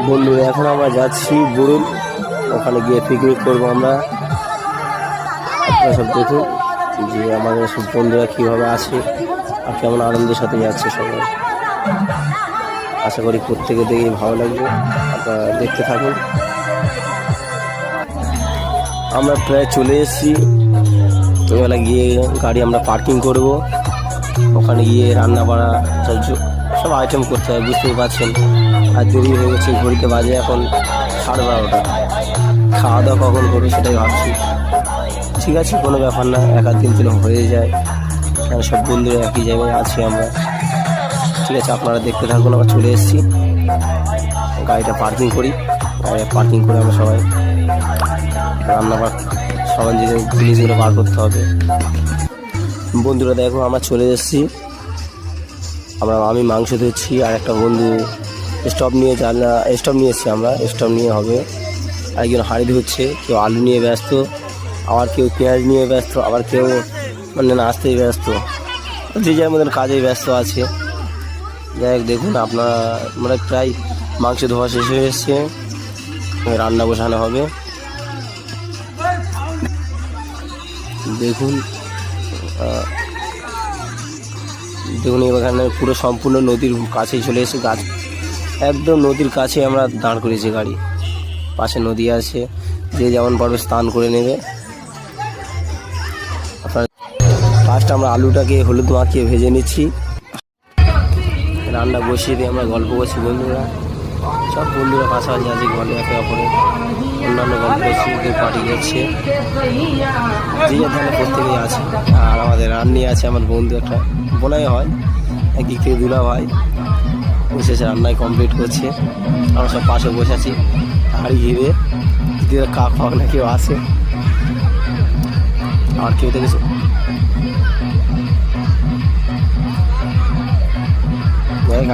বন্ধুরা এখন আমরা যাচ্ছি বরুণ, ওখানে গিয়ে পিকনিক করবো আমরা। আপনারা সব দেখুন যে আমাদের সব বন্ধুরা কীভাবে আছে আর কেমন আনন্দের সাথে যাচ্ছে সবাই। আশা করি প্রত্যেকে দেখে ভালো লাগবে, আপনারা দেখতে থাকুন। আমরা প্রায় চলে এসেছি, ওইবেলা গিয়ে গাড়ি আমরা পার্কিং করব। ওখানে গিয়ে রান্না বাড়া সব আইটেম করতে হবে, বুঝতেই পারছেন। আর দেরি হয়ে গেছে, ঘড়িতে বাজে এখন 12:30। খাওয়া দাওয়া কখন করবো সেটাই ভাবছি। ঠিক আছে, কোনো ব্যাপার না, এক আধ দিন দিন হয়ে যায়, কারণ সব বন্ধুরা একই জায়গায় আছি আমরা। ঠিক আছে, আপনারা দেখতে থাকুন। আমরা চলে এসেছি, গাড়িটা পার্কিং করি। গাড়ি পার্কিং করে আমরা সবাই রান্না সবাই জিনিসগুলো বার করতে হবে। বন্ধুরা দেখো, আমরা চলে এসেছি। আমি মাংস দিচ্ছি, আর একটা বন্ধু স্টোভ নিয়ে স্টোভ নিয়েছি। আমরা স্টোভ নিয়ে হবে, একজন হাঁড়ি ধরছে, কেউ আলু নিয়ে ব্যস্ত, আবার কেউ পেঁয়াজ নিয়ে ব্যস্ত, আবার কেউ নাচতেই ব্যস্ত, যে যার মতন কাজে ব্যস্ত আছে। যাই হোক, দেখুন আপনারা প্রায় মাংস ধোয়া শেষ হয়ে এসছে, রান্না বসানো হবে। দেখুন এখানে পুরো সম্পূর্ণ নদীর কাছেই চলে এসে, গাছ একদম নদীর কাছে আমরা দাঁড় করেছি গাড়ি। পাশে নদী আছে, যে যেমন পারবে স্নান করে নেবে। আপনার ফার্স্ট আমরা আলুটাকে হলুদ মাখিয়ে ভেজে নিচ্ছি, রান্না বসিয়ে দিয়ে আমরা গল্প করছি বন্ধুরা। সব বন্ধুরা পাশাপাশি আছে, ঘরে একে অপরে অন্যান্য গল্প করছি, কেউ পার্টি করছে, যে যার ধানে প্রত্যেকেই আছে। আর আমাদের রান্নি আছে আমার বন্ধু, একটা বোনাই হয়, একদিক থেকে দুলা ভাই বসেছে, রান্নায় কমপ্লিট করছে। আমরা সব পাশে বসে আছি, হাড়ি ঘিরে কাক ফাক না কেউ আছে, আর কেউ দেখেছে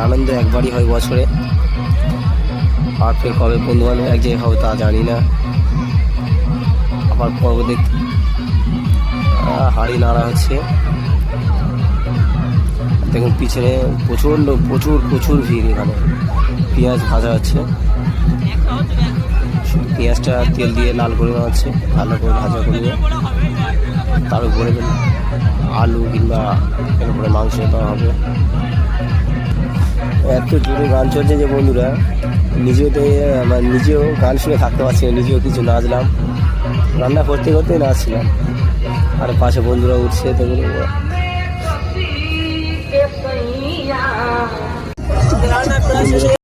আনন্দ একবারই হয় বছরে, আর ফের কবে বন্ধু বান্ধব এক জায়গায় হবে তা জানি না। আবার পর্ব দেখতে হাড়ি নাড়া হচ্ছে, দেখুন পিছনে প্রচুর ভিড়। এখানে পেঁয়াজ ভাজা হচ্ছে, পেঁয়াজটা তেল দিয়ে লাল করে নেওয়া হচ্ছে, ভালো করে ভাজা করবে। তার উপরে আলু কিংবা এর উপরে মাংস দেওয়া হবে। এত জোরে গান চলছে যে বন্ধুরা নিজেও গান শুনে থাকতে পারছি না, নিজেও কিছু নাচলাম, রান্না করতে নাচছিলাম। আর পাশে বন্ধুরা উঠছে, তো